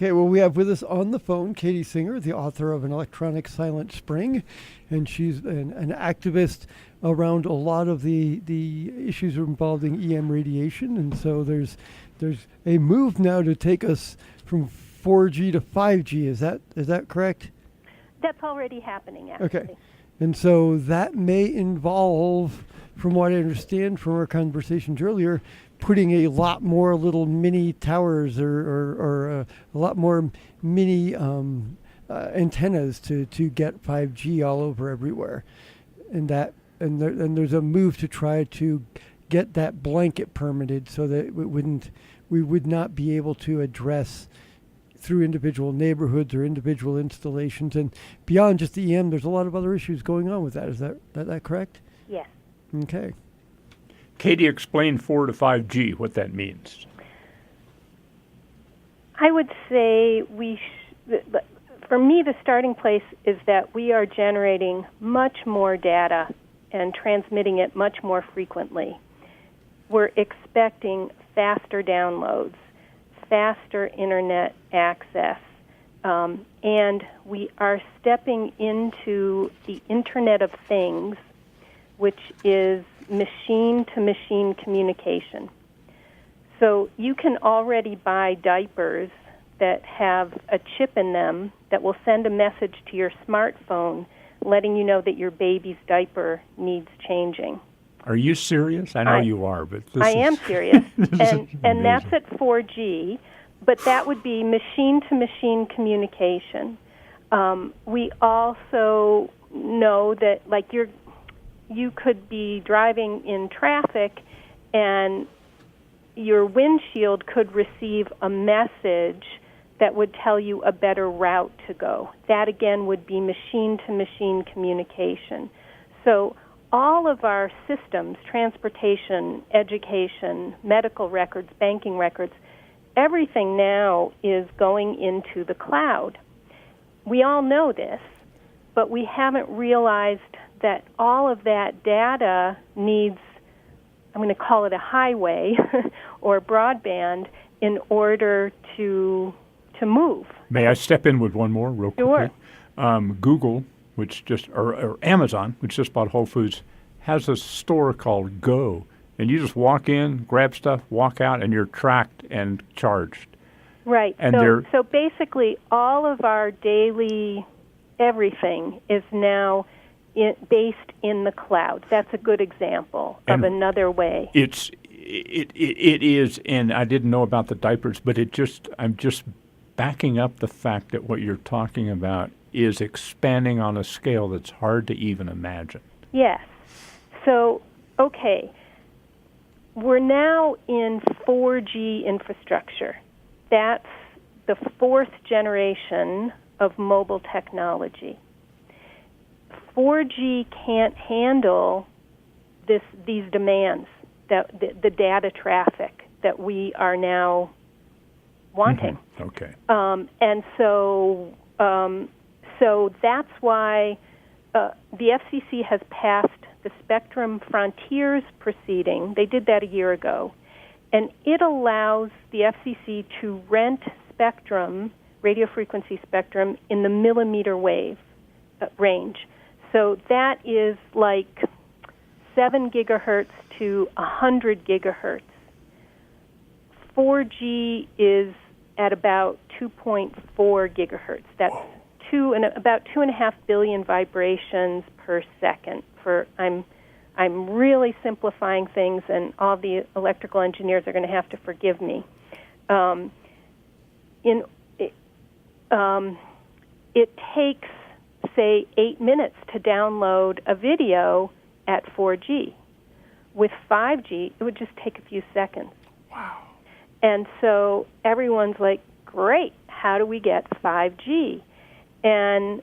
Okay, well, we have with us on the phone Katie Singer, the author of An Electronic Silent Spring, and she's an activist around a lot of the issues involving EM radiation. And so there's a move now to take us from 4G to 5G. Is that correct? That's already happening, actually. Okay. And so that may involve, from what I understand from our conversations earlier, putting a lot more little mini towers or a lot more mini antennas to get 5G all over everywhere. And there's a move to try to get that blanket permitted so that we would not be able to address through individual neighborhoods or individual installations. And beyond just the EM, there's a lot of other issues going on with that. Is that correct? Yes. Okay. Katie, explain 4 to 5G, what that means. I would say for me, the starting place is that we are generating much more data and transmitting it much more frequently. We're expecting faster downloads, faster internet access, and we are stepping into the Internet of Things, which is machine-to-machine communication. So you can already buy diapers that have a chip in them that will send a message to your smartphone letting you know that your baby's diaper needs changing. Are you serious? I know you are, but I am serious, and that's at 4G, but that would be machine-to-machine communication. We also know that, like, you could be driving in traffic and your windshield could receive a message that would tell you a better route to go. That, again, would be machine-to-machine communication. So all of our systems, transportation, education, medical records, banking records, everything now is going into the cloud. We all know this, but we haven't realized that all of that data needs, I'm going to call it a highway or broadband, in order to move. May I step in with one more real quickly? Sure. Google, or Amazon, which just bought Whole Foods, has a store called Go. And you just walk in, grab stuff, walk out, and you're tracked and charged. Right. And so basically all of our daily everything is now based in the cloud. That's a good example of another way. It is, and I didn't know about the diapers, but I'm just backing up the fact that what you're talking about is expanding on a scale that's hard to even imagine. Yes. So, okay, we're now in 4G infrastructure. That's the 4th generation of mobile technology. 4G can't handle these demands, the data traffic that we are now wanting. Mm-hmm. Okay. And so that's why the FCC has passed the Spectrum Frontiers proceeding. They did that a year ago. And it allows the FCC to rent spectrum, radio frequency spectrum, in the millimeter wave range. So that is like 7 gigahertz to 100 gigahertz. 4G is at about 2.4 gigahertz. That's about 2.5 billion vibrations per second. I'm really simplifying things, and all the electrical engineers are going to have to forgive me. It takes, say, 8 minutes to download a video at 4G. With 5G, it would just take a few seconds. Wow. And so everyone's like, great, how do we get 5G? And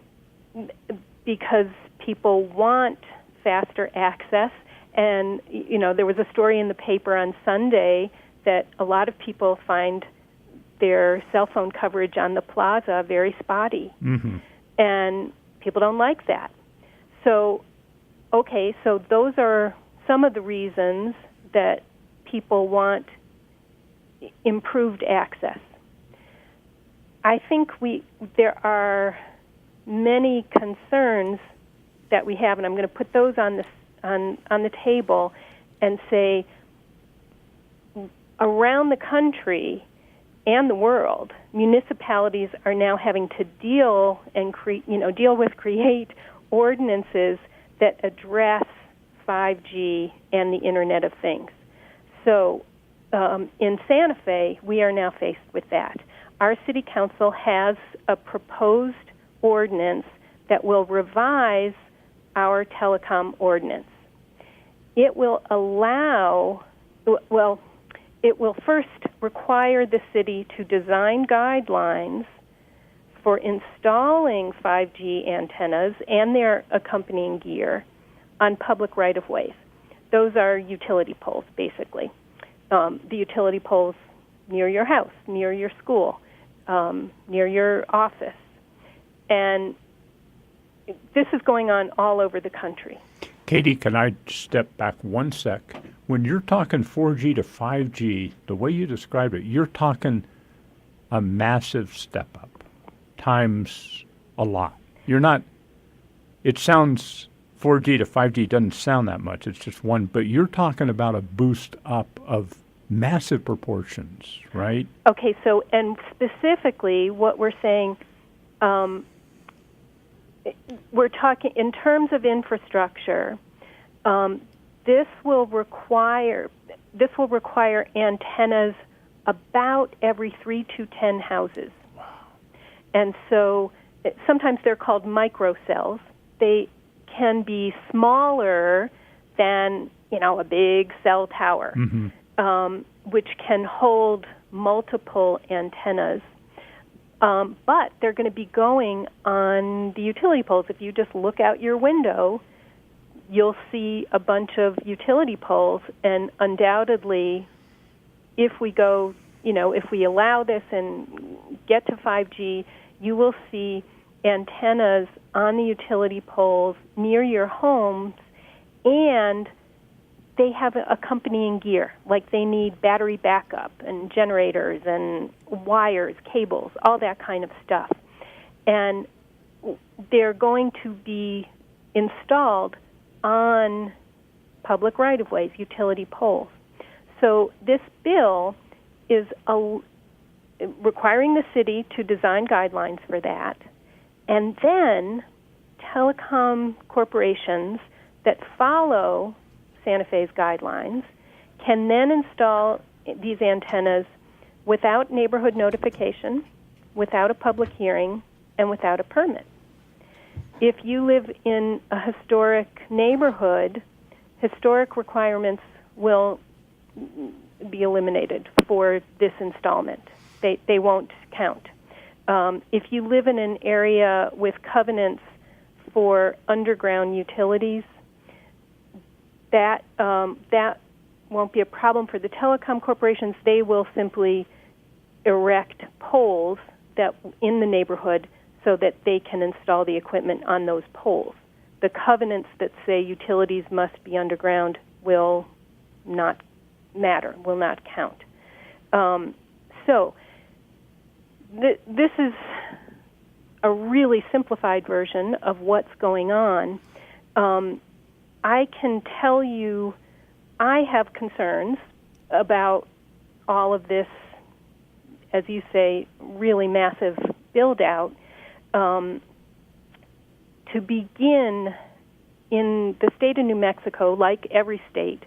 because people want faster access, and there was a story in the paper on Sunday that a lot of people find their cell phone coverage on the plaza very spotty. Mm-hmm. And people don't like that. So those are some of the reasons that people want improved access. I think there are many concerns that we have, and I'm going to put those on the table and say, around the country and the world, municipalities are now having to deal with create ordinances that address 5G and the Internet of Things. So in Santa Fe, we are now faced with that. Our city council has a proposed ordinance that will revise our telecom ordinance. It will it will first require the city to design guidelines for installing 5G antennas and their accompanying gear on public right-of-ways. Those are utility poles, basically. The utility poles near your house, near your school, near your office. And this is going on all over the country. Katie, can I step back one sec? When you're talking 4G to 5G, the way you described it, you're talking a massive step up times a lot. You're not, it sounds 4G to 5G doesn't sound that much. It's just one, but you're talking about a boost up of massive proportions, right? Okay, so, and specifically what we're saying, we're talking in terms of infrastructure. This will require antennas about every 3 to 10 houses. Wow. And so sometimes they're called microcells. They can be smaller than a big cell tower, which can hold multiple antennas. But they're going to be going on the utility poles. If you just look out your window, you'll see a bunch of utility poles, and undoubtedly, if we allow this and get to 5G, you will see antennas on the utility poles near your homes, and they have accompanying gear, like they need battery backup and generators and wires, cables, all that kind of stuff. And they're going to be installed on public right-of-ways, utility poles. So this bill is requiring the city to design guidelines for that, and then telecom corporations that follow Santa Fe's guidelines can then install these antennas without neighborhood notification, without a public hearing, and without a permit. If you live in a historic neighborhood, historic requirements will be eliminated for this installment. They won't count. If you live in an area with covenants for underground utilities, that won't be a problem for the telecom corporations. They will simply erect poles that in the neighborhood so that they can install the equipment on those poles. The covenants that say utilities must be underground will not matter, will not count. So this is a really simplified version of what's going on. I can tell you I have concerns about all of this, as you say, really massive build-out. To begin, in the state of New Mexico, like every state,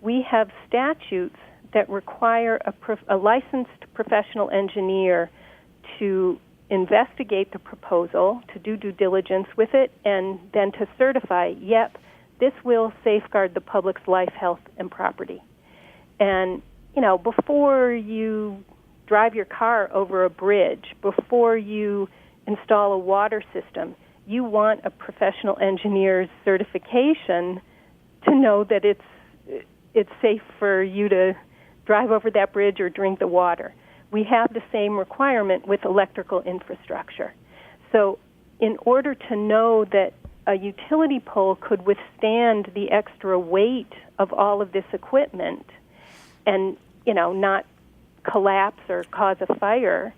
we have statutes that require a licensed professional engineer to investigate the proposal, to do due diligence with it, and then to certify, yep, this will safeguard the public's life, health, and property. And, before you drive your car over a bridge, before you install a water system, you want a professional engineer's certification to know that it's safe for you to drive over that bridge or drink the water. We have the same requirement with electrical infrastructure. So in order to know that a utility pole could withstand the extra weight of all of this equipment and, not collapse or cause a fire,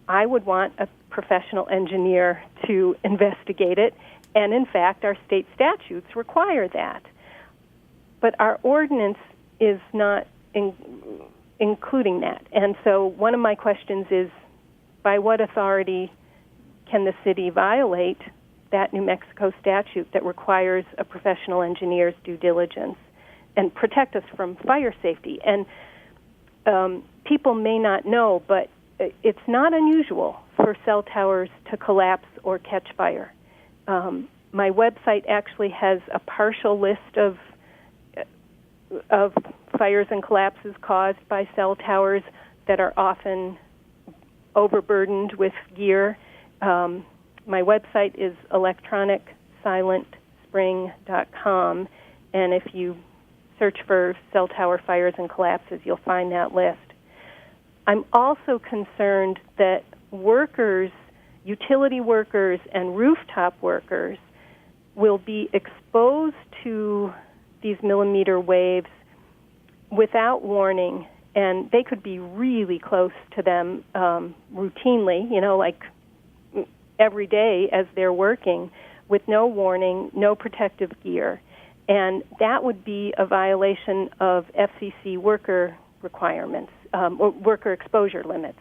I would want a professional engineer to investigate it, and in fact, our state statutes require that. But our ordinance is not including that. And so one of my questions is, by what authority can the city violate that New Mexico statute that requires a professional engineer's due diligence and protect us from fire safety? And people may not know, but it's not unusual for cell towers to collapse or catch fire. My website actually has a partial list of fires and collapses caused by cell towers that are often overburdened with gear. My website is electronicsilentspring.com, and if you search for cell tower fires and collapses, you'll find that list. I'm also concerned that workers, utility workers and rooftop workers, will be exposed to these millimeter waves without warning, and they could be really close to them routinely, like every day as they're working, with no warning, no protective gear. And that would be a violation of FCC worker requirements, or worker exposure limits.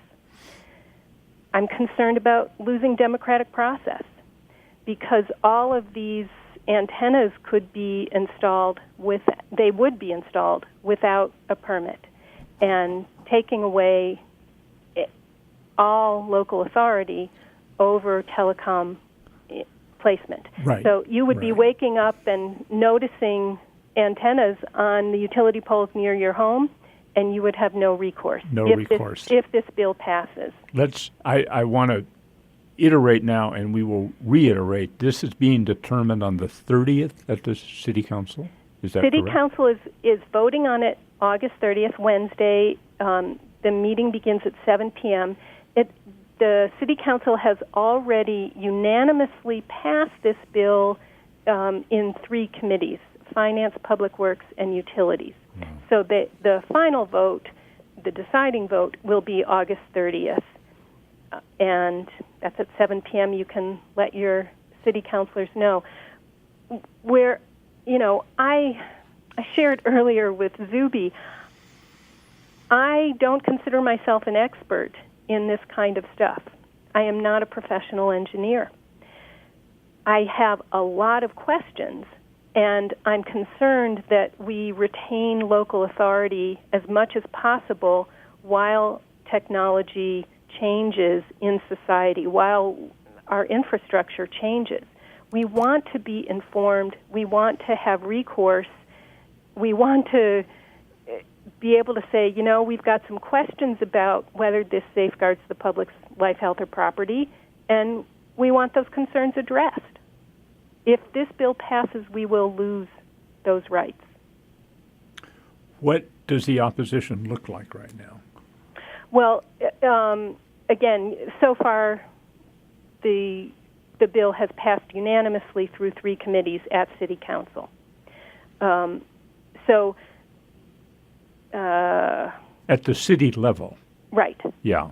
I'm concerned about losing democratic process, because all of these antennas could be installed they would be installed without a permit, and taking away all local authority over telecom placement. Right. So you would be waking up and noticing antennas on the utility poles near your home, and you would have no recourse. If this bill passes. I want to iterate now, and we will reiterate. This is being determined on the 30th at the City Council. Is that City correct? Council is voting on it August 30th, Wednesday. The meeting begins at 7 p.m. The City Council has already unanimously passed this bill in 3 committees: Finance, Public Works, and Utilities. So the final vote, the deciding vote, will be August 30th. And that's at 7 p.m. You can let your city councilors know. Where, I shared earlier with Xubi, I don't consider myself an expert in this kind of stuff. I am not a professional engineer. I have a lot of questions, and I'm concerned that we retain local authority as much as possible while technology changes in society, while our infrastructure changes. We want to be informed. We want to have recourse. We want to be able to say, we've got some questions about whether this safeguards the public's life, health, or property, and we want those concerns addressed. If this bill passes, we will lose those rights. What does the opposition look like right now? Well, again, so far the bill has passed unanimously through 3 committees at City Council. At the city level? Right. Yeah.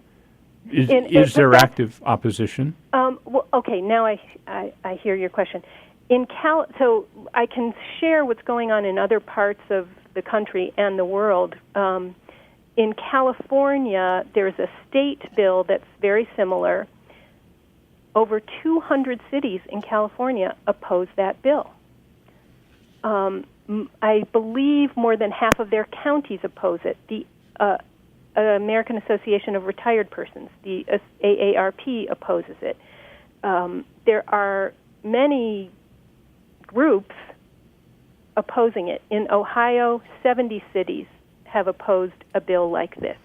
Is there active opposition? Well, okay, now I hear your question. So I can share what's going on in other parts of the country and the world. In California, there's a state bill that's very similar. Over 200 cities in California oppose that bill. I believe more than half of their counties oppose it. The American Association of Retired Persons, the AARP, opposes it. There are many groups opposing it. In Ohio, 70 cities have opposed a bill like this.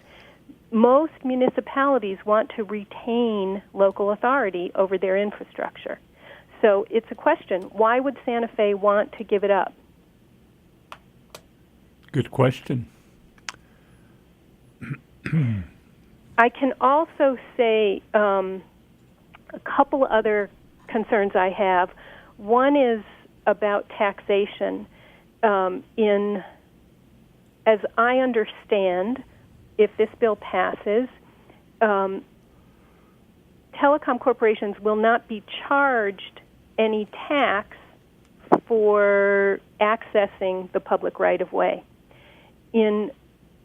Most municipalities want to retain local authority over their infrastructure. So it's a question, why would Santa Fe want to give it up? Good question. I can also say a couple other concerns I have. One is about taxation. As I understand, if this bill passes, telecom corporations will not be charged any tax for accessing the public right-of-way. In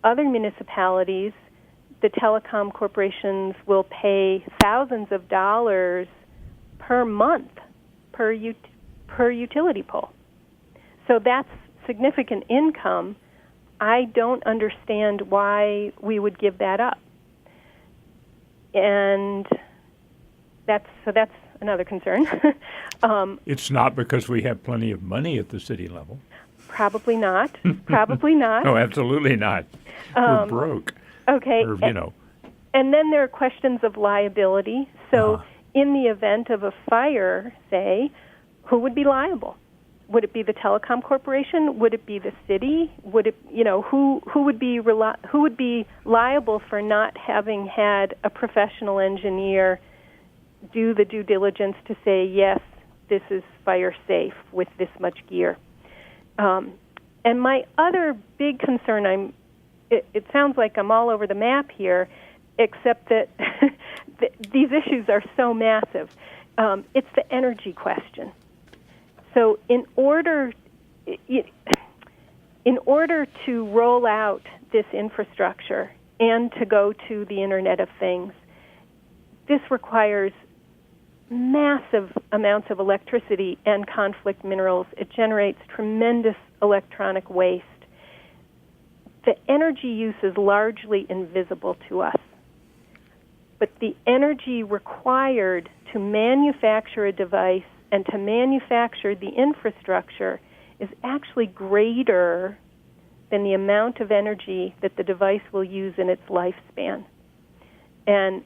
other municipalities, the telecom corporations will pay thousands of dollars per month per utility pole. So that's significant income. I don't understand why we would give that up. And that's another concern. It's not because we have plenty of money at the city level. Probably not. Probably not. No, absolutely not. We're broke. Okay. Or, And then there are questions of liability. So in the event of a fire, say, who would be liable? Would it be the telecom corporation? Would it be the city? Would it, who would be liable for not having had a professional engineer do the due diligence to say, yes, this is fire safe with this much gear? And my other big concern, it sounds like I'm all over the map here, except that these issues are so massive. It's the energy question. So in order to roll out this infrastructure and to go to the Internet of Things, this requires massive amounts of electricity and conflict minerals. It generates tremendous electronic waste. The energy use is largely invisible to us. But the energy required to manufacture a device and to manufacture the infrastructure is actually greater than the amount of energy that the device will use in its lifespan. And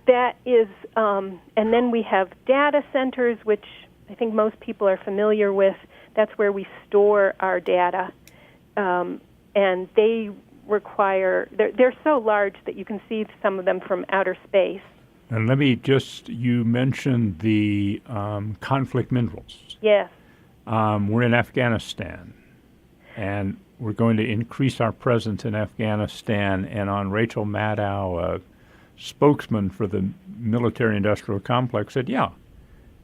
that is, and then we have data centers, which I think most people are familiar with. That's where we store our data. And they require, they're so large that you can see some of them from outer space. And let me you mentioned the conflict minerals. Yes. We're in Afghanistan, and we're going to increase our presence in Afghanistan. And on Rachel Maddow, a spokesman for the military-industrial complex, said, yeah.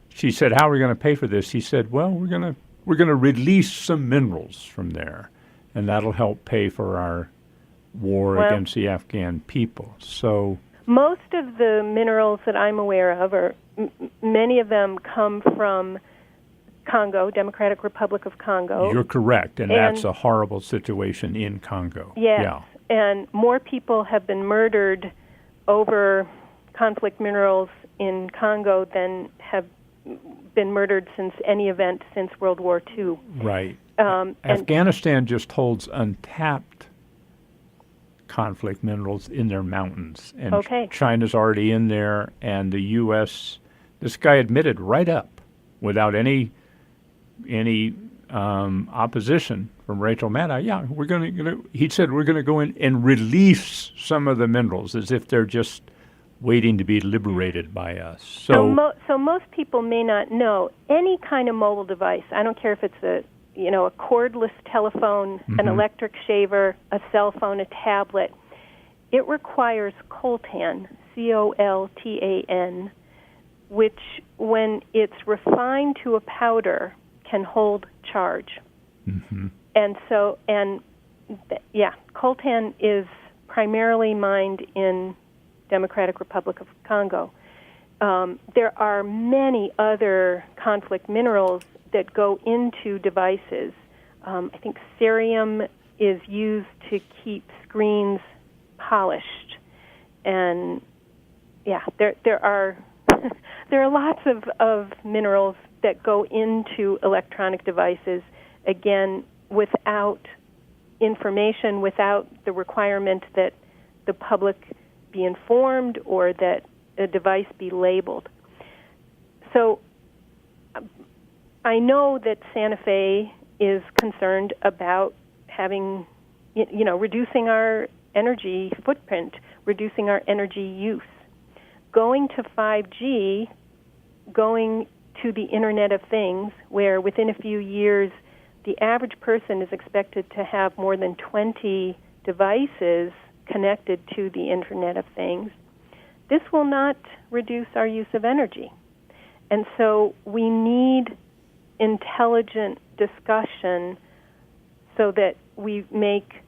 She said, how are we going to pay for this? He said, well, we're going to release some minerals from there, and that'll help pay for our war against the Afghan people. So most of the minerals that I'm aware of, or many of them, come from Congo, Democratic Republic of Congo. You're correct, and that's a horrible situation in Congo. Yes, yeah. And more people have been murdered over conflict minerals in Congo than have been murdered since any event since World War II. Right. Afghanistan just holds untapped conflict minerals in their mountains. And China's already in there, and the U.S., this guy admitted right up, without any opposition from Rachel Maddow, yeah, he said we're going to go in and release some of the minerals as if they're just waiting to be liberated by us. So most people may not know any kind of mobile device. I don't care if it's a cordless telephone, an electric shaver, a cell phone, a tablet. It requires coltan, C-O-L-T-A-N, which, when it's refined to a powder, can hold charge. Mm-hmm. And coltan is primarily mined in Democratic Republic of Congo. There are many other conflict minerals that go into devices. I think cerium is used to keep screens polished, and there are lots of minerals that go into electronic devices. Again, without information, without the requirement that the public be informed or that a device be labeled. So I know that Santa Fe is concerned about having, reducing our energy footprint, reducing our energy use. Going to 5G, going to the Internet of Things, where within a few years the average person is expected to have more than 20 devices connected to the Internet of Things, this will not reduce our use of energy. And so we need intelligent discussion so that we make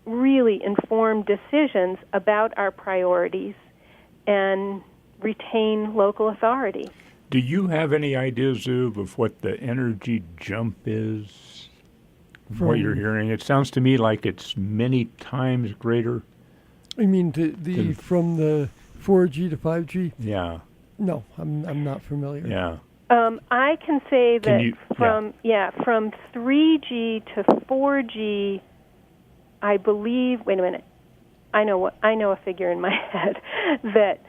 really informed decisions about our priorities and retain local authority. Do you have any idea, Zub, of what the energy jump is? From what you're hearing? It sounds to me like it's many times greater. I mean, from the 4G to 5G? Yeah. No, I'm not familiar. Yeah. I can say that from 3G to 4G, I believe. Wait a minute. I know a figure in my head that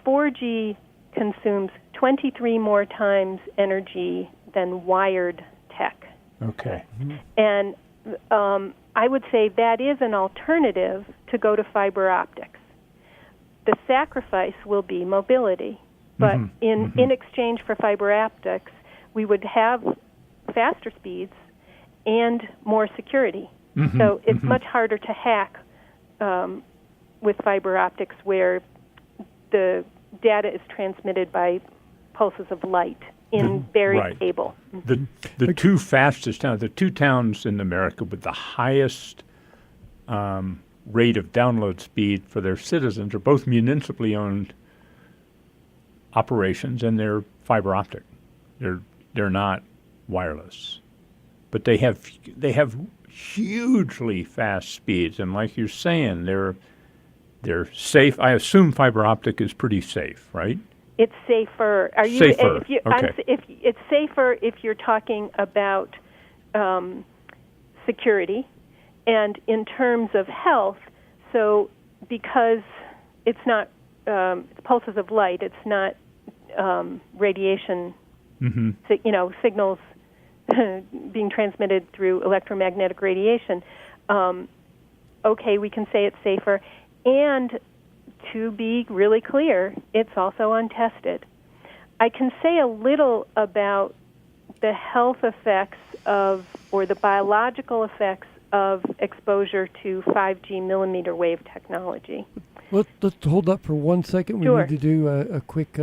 4G consumes 23 more times energy than wired tech. Okay. Mm-hmm. And I would say that is an alternative to go to fiber optics. The sacrifice will be mobility. But in exchange for fiber optics, we would have faster speeds and more security. So it's much harder to hack with fiber optics, where the data is transmitted by pulses of light in buried cable. The two fastest towns, the two towns in America with the highest rate of download speed for their citizens are both municipally owned operations, and they're fiber optic. They're not wireless, but they have hugely fast speeds, and like you're saying, they're safe. I assume fiber optic is pretty safe, right? It's safer. Are you? Safer. If it's safer if you're talking about security, and in terms of health. So because it's not it's pulses of light, it's not radiation. Signals being transmitted through electromagnetic radiation. Okay, we can say it's safer, and to be really clear, it's also untested. I can say a little about the health effects or the biological effects of exposure to 5G millimeter wave technology. Let's hold up for 1 second. Sure. We need to do a quick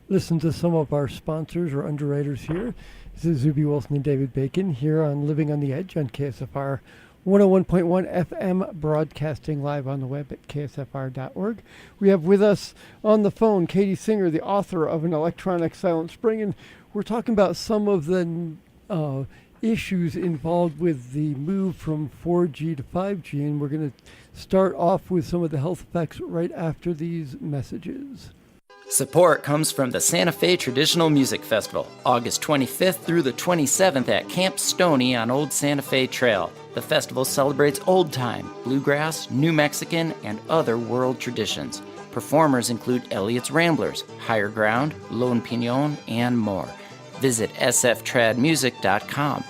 listen to some of our sponsors or underwriters here. This is Xubi Wilson and David Bacon here on Living on the Edge on KSFR 101.1 FM, broadcasting live on the web at ksfr.org. We have with us on the phone Katie Singer, the author of An Electronic Silent Spring, and we're talking about some of the issues involved with the move from 4G to 5G, and we're going to start off with some of the health effects right after these messages. Support comes from the Santa Fe Traditional Music Festival, August 25th through the 27th at Camp Stoney on Old Santa Fe Trail. The festival celebrates old time, bluegrass, New Mexican, and other world traditions. Performers include Elliot's Ramblers, Higher Ground, Lone Pinon, and more. Visit sftradmusic.com.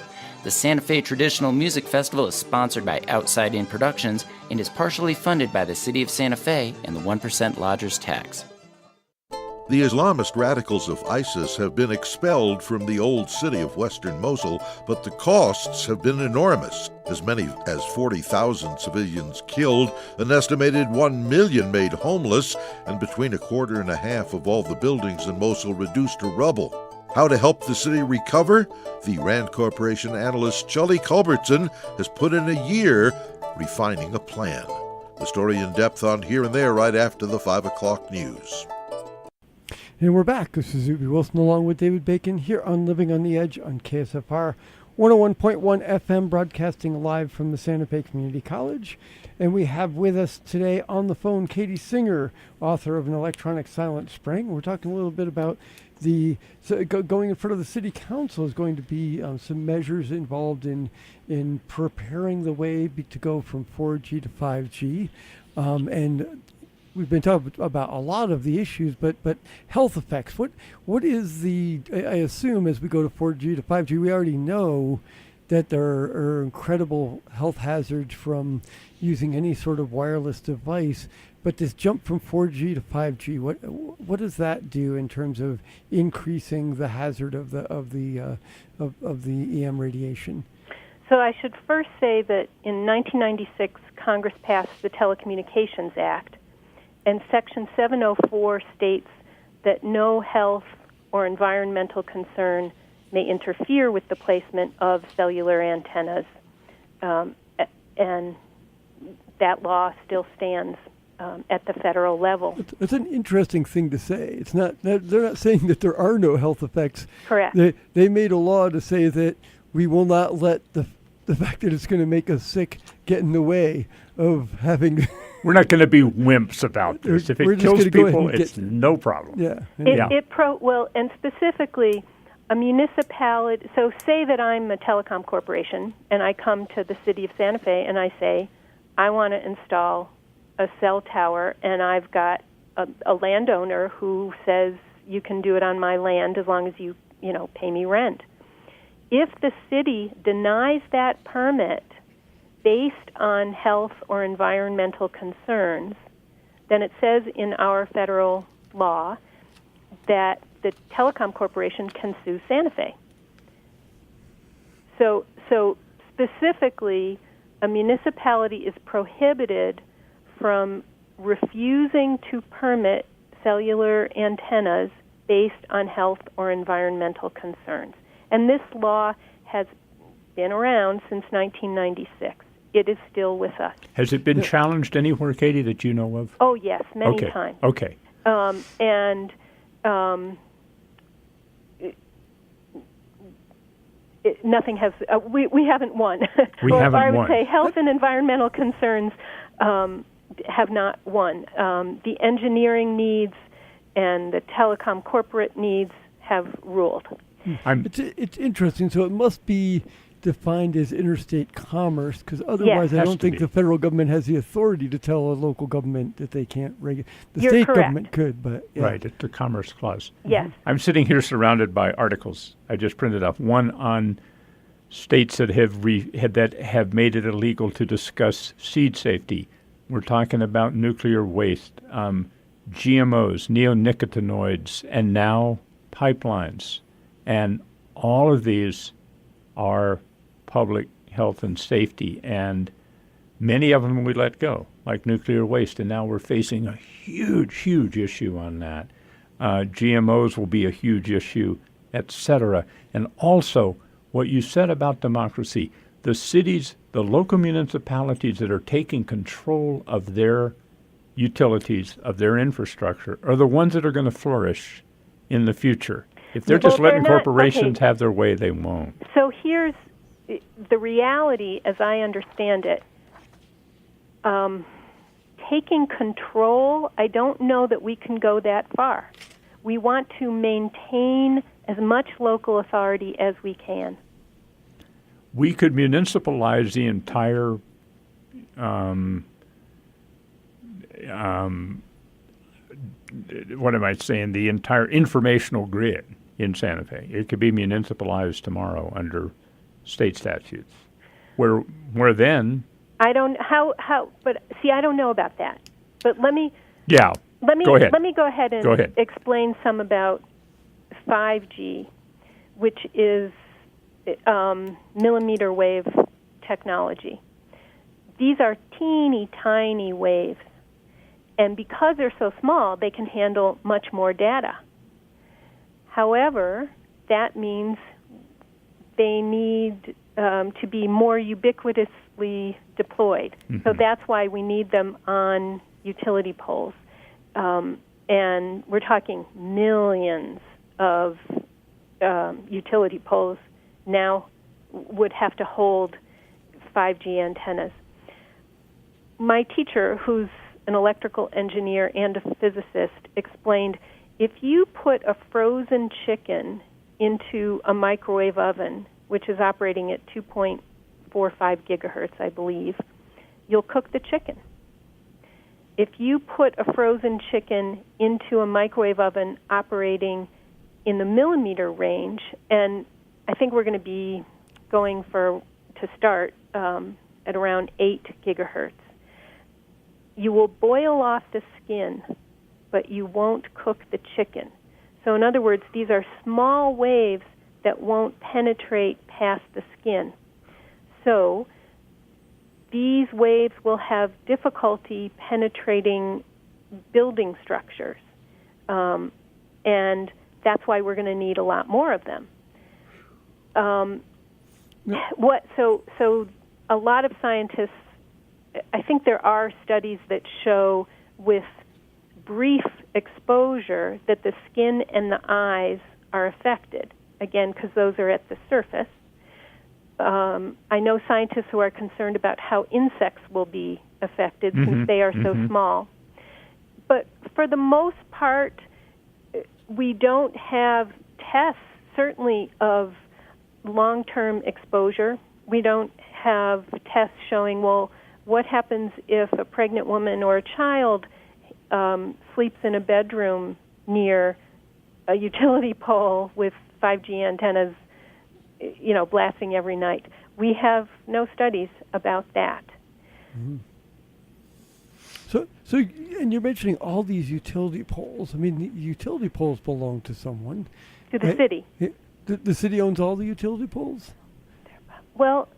The Santa Fe Traditional Music Festival is sponsored by Outside In Productions and is partially funded by the City of Santa Fe and the 1% Lodgers Tax. The Islamist radicals of ISIS have been expelled from the old city of western Mosul, but the costs have been enormous. As many as 40,000 civilians killed, an estimated 1 million made homeless, and between 1.25 of all the buildings in Mosul reduced to rubble. How to help the city recover? The Rand Corporation analyst Shelley Culbertson has put in a year refining a plan. The story in depth on Here and There right after the 5 o'clock news. And we're back. This is Xubi Wilson along with David Bacon here on Living on the Edge on KSFR 101.1 FM, broadcasting live from the Santa Fe Community College. And we have with us today on the phone Katie Singer, author of An Electronic Silent Spring. We're talking a little bit about going in front of the City Council is going to be some measures involved in preparing the way to go from 4G to 5G. And we've been talking about a lot of the issues, but health effects. What is I assume as we go to 4G to 5G, we already know that there are incredible health hazards from using any sort of wireless device. But this jump from 4G to 5G, what does that do in terms of increasing the hazard of the EM radiation? So I should first say that in 1996, Congress passed the Telecommunications Act. And Section 704 states that no health or environmental concern may interfere with the placement of cellular antennas, and that law still stands at the federal level. It's an interesting thing to say. It's not. They're not saying that there are no health effects. Correct. They made a law to say that we will not let the fact that it's going to make us sick get in the way of having. We're not going to be wimps about this. If We're it just kills gonna go ahead people, and it's no problem. Yeah. Well, and specifically, a municipality. So, say that I'm a telecom corporation, and I come to the city of Santa Fe, and I say, I want to install a cell tower, and I've got a landowner who says you can do it on my land as long as you pay me rent. If the city denies that permit based on health or environmental concerns, then it says in our federal law that the telecom corporation can sue Santa Fe. So specifically, a municipality is prohibited from refusing to permit cellular antennas based on health or environmental concerns. And this law has been around since 1996. It is still with us. Has it been challenged anywhere, Katie, that you know of? Oh, yes, many times. Okay. Nothing has. We haven't won. I would say health and environmental concerns have not won. The engineering needs and the telecom corporate needs have ruled. It's interesting. So it must be defined as interstate commerce, because otherwise I don't think the federal government has the authority to tell a local government that they can't regulate. The state government could, but yeah. Right, it's the Commerce Clause. Yes. I'm sitting here surrounded by articles I just printed off. One on states that have made it illegal to discuss seed safety. We're talking about nuclear waste, GMOs, neonicotinoids, and now pipelines. And all of these are public health and safety, and many of them we let go, like nuclear waste, and now we're facing a huge issue on that. GMOs will be a huge issue, etc. And also, what you said about democracy, the cities, the local municipalities that are taking control of their utilities, of their infrastructure, are the ones that are going to flourish in the future. If they're just letting corporations have their way, they won't. So here's the reality, as I understand it. Taking control, I don't know that we can go that far. We want to maintain as much local authority as we can. We could municipalize the entire what am I saying? The entire informational grid in Santa Fe. It could be municipalized tomorrow under state statutes. Where then I don't but see, I don't know about that. But let me go ahead. Let me go ahead and explain some about 5G, which is millimeter wave technology. These are teeny tiny waves. And because they're so small, they can handle much more data. However, that means they need to be more ubiquitously deployed. Mm-hmm. So that's why we need them on utility poles. And we're talking millions of utility poles now would have to hold 5G antennas. My teacher, who's an electrical engineer and a physicist, explained if you put a frozen chicken into a microwave oven, which is operating at 2.45 gigahertz, I believe, you'll cook the chicken. If you put a frozen chicken into a microwave oven operating in the millimeter range, and I think we're going to be going to start at around 8 gigahertz, you will boil off the skin, but you won't cook the chicken. So in other words, these are small waves that won't penetrate past the skin. So these waves will have difficulty penetrating building structures. And that's why we're going to need a lot more of them. So a lot of scientists, I think there are studies that show with brief exposure that the skin and the eyes are affected, again, because those are at the surface. I know scientists who are concerned about how insects will be affected since they are so small. But for the most part, we don't have tests, certainly, of long-term exposure. We don't have tests showing, well, what happens if a pregnant woman or a child sleeps in a bedroom near a utility pole with 5G antennas, blasting every night. We have no studies about that. Mm-hmm. So, and you're mentioning all these utility poles. I mean, the utility poles belong to someone. To the city. The city owns all the utility poles? Well,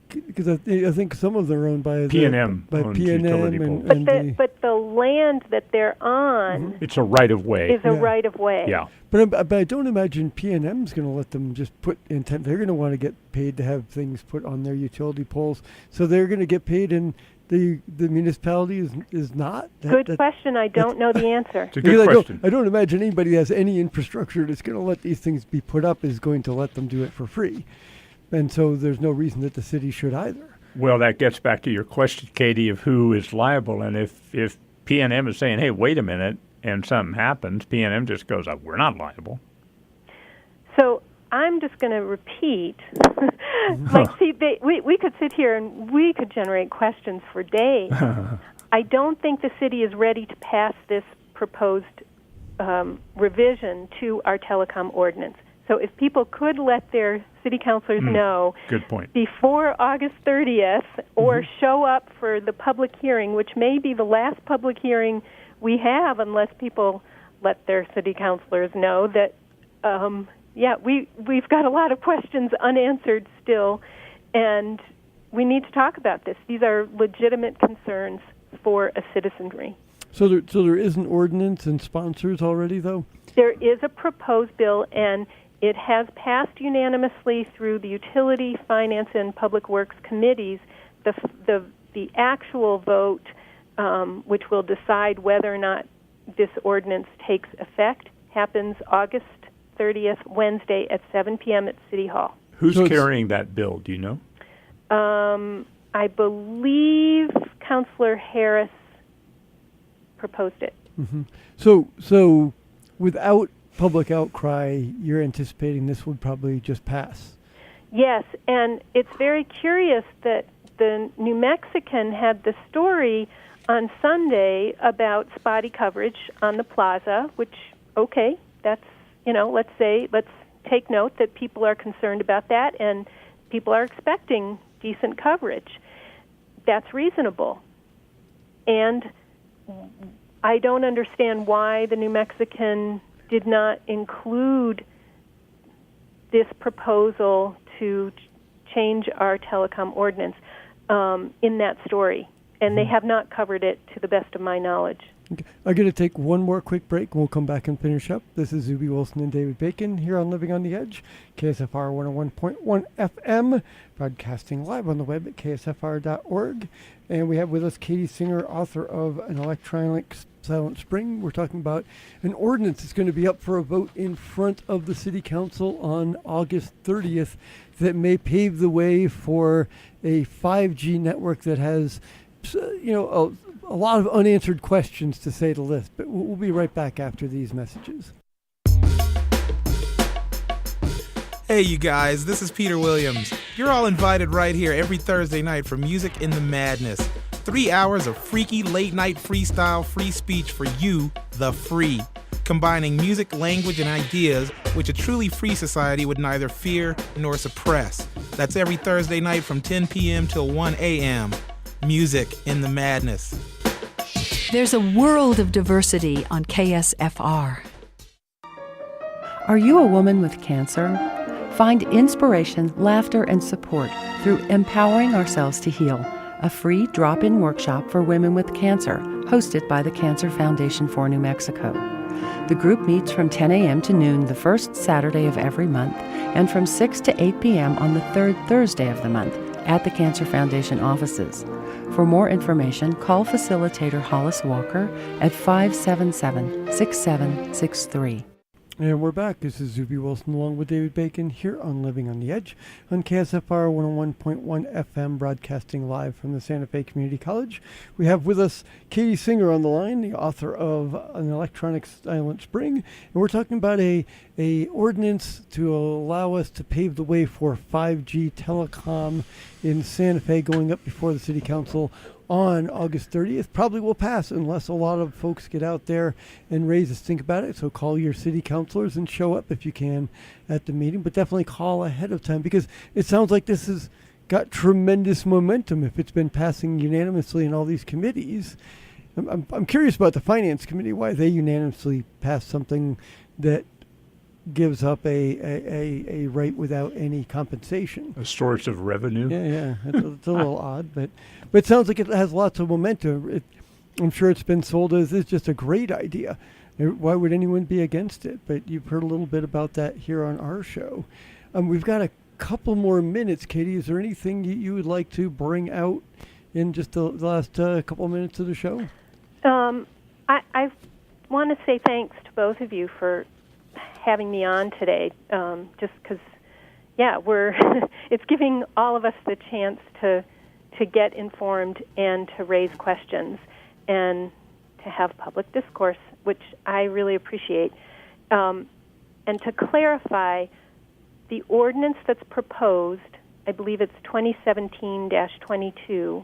because I think some of them are owned by P&M. By owns P&M utility poles. But the land that they're on it's a right of way. is a right of way. Yeah. But I don't imagine P&M is going to let them just put intent. They're going to want to get paid to have things put on their utility poles. So they're going to get paid, and the municipality is not. Good question. I don't know the answer. It's a good question. I don't imagine anybody that has any infrastructure that's going to let these things be put up is going to let them do it for free. And so there's no reason that the city should either. Well, that gets back to your question, Katie, of who is liable. And if P&M is saying, hey, wait a minute, and something happens, P&M just goes, we're not liable. So I'm just going to repeat. We could sit here and we could generate questions for days. I don't think the city is ready to pass this proposed revision to our telecom ordinance. So if people could let their city councilors know good point. Before August 30th or show up for the public hearing, which may be the last public hearing we have unless people let their city councilors know that, we've got a lot of questions unanswered still, and we need to talk about this. These are legitimate concerns for a citizenry. So there is an ordinance and sponsors already, though? There is a proposed bill, and it has passed unanimously through the Utility, Finance, and Public Works committees. The actual vote, which will decide whether or not this ordinance takes effect, happens August 30th, Wednesday at 7 p.m. at City Hall. Who's carrying that bill? Do you know? I believe Councilor Harris proposed it. Mm-hmm. So without public outcry, you're anticipating this would probably just pass? Yes, and it's very curious that the New Mexican had the story on Sunday about spotty coverage on the plaza, which, okay, that's, let's take note that people are concerned about that and people are expecting decent coverage. That's reasonable. And I don't understand why the New Mexican did not include this proposal to change our telecom ordinance in that story. And they have not covered it to the best of my knowledge. Okay. I'm going to take one more quick break, and we'll come back and finish up. This is Xubi Wilson and David Bacon here on Living on the Edge, KSFR 101.1 FM, broadcasting live on the web at ksfr.org. And we have with us Katie Singer, author of An Electronic Silent Spring. We're talking about an ordinance that's going to be up for a vote in front of the City Council on August 30th that may pave the way for a 5G network that has, a lot of unanswered questions, to say the least. But we'll be right back after these messages. Hey, you guys, this is Peter Williams. You're all invited right here every Thursday night for Music in the Madness. 3 hours of freaky late-night freestyle free speech for you, the free. Combining music, language, and ideas, which a truly free society would neither fear nor suppress. That's every Thursday night from 10 p.m. till 1 a.m. Music in the Madness. There's a world of diversity on KSFR. Are you a woman with cancer? Find inspiration, laughter, and support through Empowering Ourselves to Heal, a free drop-in workshop for women with cancer, hosted by the Cancer Foundation for New Mexico. The group meets from 10 a.m. to noon the first Saturday of every month and from 6 to 8 p.m. on the third Thursday of the month at the Cancer Foundation offices. For more information, call facilitator Hollis Walker at 577-6763. And we're back. This is Xubi Wilson along with David Bacon here on Living on the Edge on KSFR 101.1 FM, broadcasting live from the Santa Fe Community College. We have with us Katie Singer on the line, the author of An Electronic Silent Spring. And we're talking about a ordinance to allow us to pave the way for 5G telecom in Santa Fe going up before the City Council on August 30th. Probably will pass unless a lot of folks get out there and raise a stink about it. So call your city councilors and show up if you can at the meeting, but definitely call ahead of time because it sounds like this has got tremendous momentum if it's been passing unanimously in all these committees. I'm curious about the Finance Committee, why they unanimously passed something that gives up a right without any compensation. A source of revenue. Yeah, it's a little odd, but it sounds like it has lots of momentum. I'm sure it's been sold as it's just a great idea. Why would anyone be against it? But you've heard a little bit about that here on our show. We've got a couple more minutes, Katie. Is there anything you would like to bring out in just the last couple minutes of the show? I want to say thanks to both of you for having me on today, just because, it's giving all of us the chance to get informed and to raise questions and to have public discourse, which I really appreciate. And to clarify, the ordinance that's proposed, I believe it's 2017-22,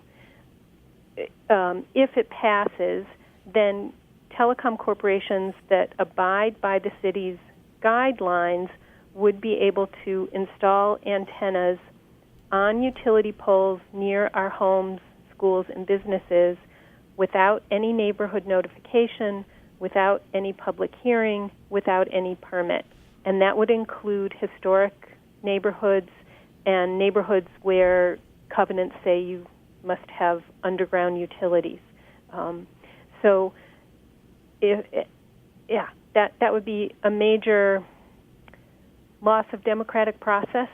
if it passes, then telecom corporations that abide by the city's guidelines would be able to install antennas on utility poles near our homes, schools, and businesses without any neighborhood notification, without any public hearing, without any permit. And that would include historic neighborhoods and neighborhoods where covenants say you must have underground utilities. That would be a major loss of democratic process,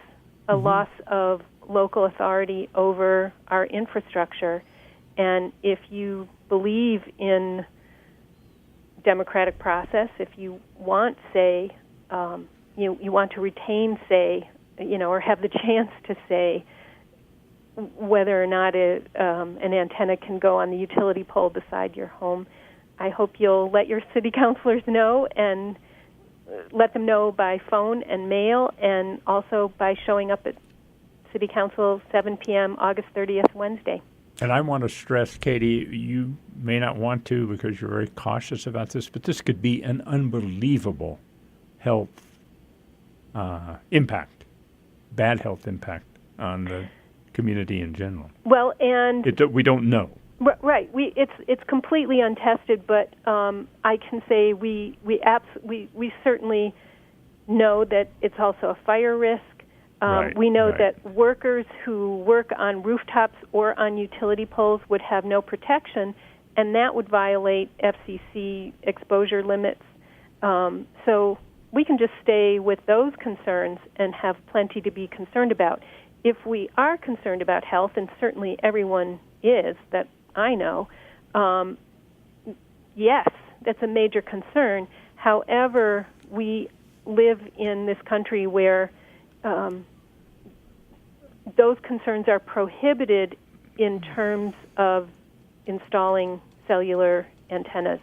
a loss of local authority over our infrastructure. And if you believe in democratic process, if you want say, you want to retain say, or have the chance to say whether or not an antenna can go on the utility pole beside your home, I hope you'll let your city councilors know and let them know by phone and mail and also by showing up at City Council 7 p.m. August 30th, Wednesday. And I want to stress, Katie, you may not want to because you're very cautious about this, but this could be an unbelievable health impact, bad health impact on the community in general. Well, and we don't know. Right. It's completely untested, but I can say we certainly know that it's also a fire risk. We know that workers who work on rooftops or on utility poles would have no protection, and that would violate FCC exposure limits. So we can just stay with those concerns and have plenty to be concerned about. If we are concerned about health, and certainly everyone is that I know, yes, that's a major concern. However, we live in this country where those concerns are prohibited in terms of installing cellular antennas.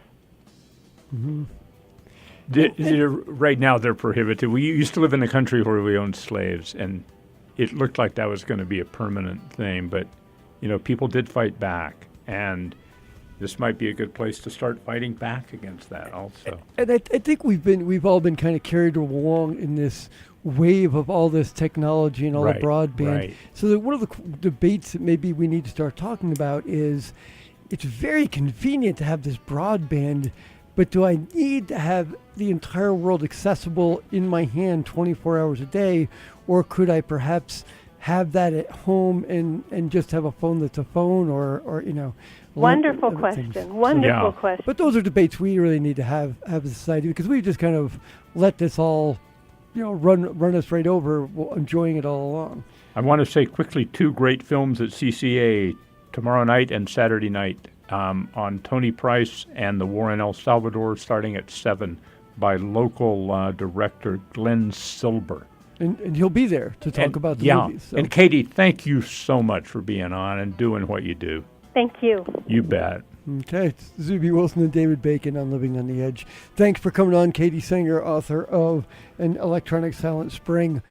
Mm-hmm. Right now they're prohibited. We used to live in a country where we owned slaves, and it looked like that was going to be a permanent thing, but people did fight back, and this might be a good place to start fighting back against that also. And I think we've all been kind of carried along in this wave of all this technology and all the broadband. Right. So that one of the debates that maybe we need to start talking about is it's very convenient to have this broadband, but do I need to have the entire world accessible in my hand 24 hours a day, or could I perhaps have that at home and just have a phone that's a phone, or Wonderful of question. things. Wonderful Yeah. question. But those are debates we really need to have as a society, because we just kind of let this all, run us right over, enjoying it all along. I want to say quickly 2 great films at CCA tomorrow night and Saturday night on Tony Price and the War in El Salvador, starting at 7 by local director Glenn Silber. And he'll be there to talk about the yeah. movies. So. And Katie, thank you so much for being on and doing what you do. Thank you. You bet. Okay, it's Xubi Wilson and David Bacon on Living on the Edge. Thanks for coming on, Katie Singer, author of An Electronic Silent Spring.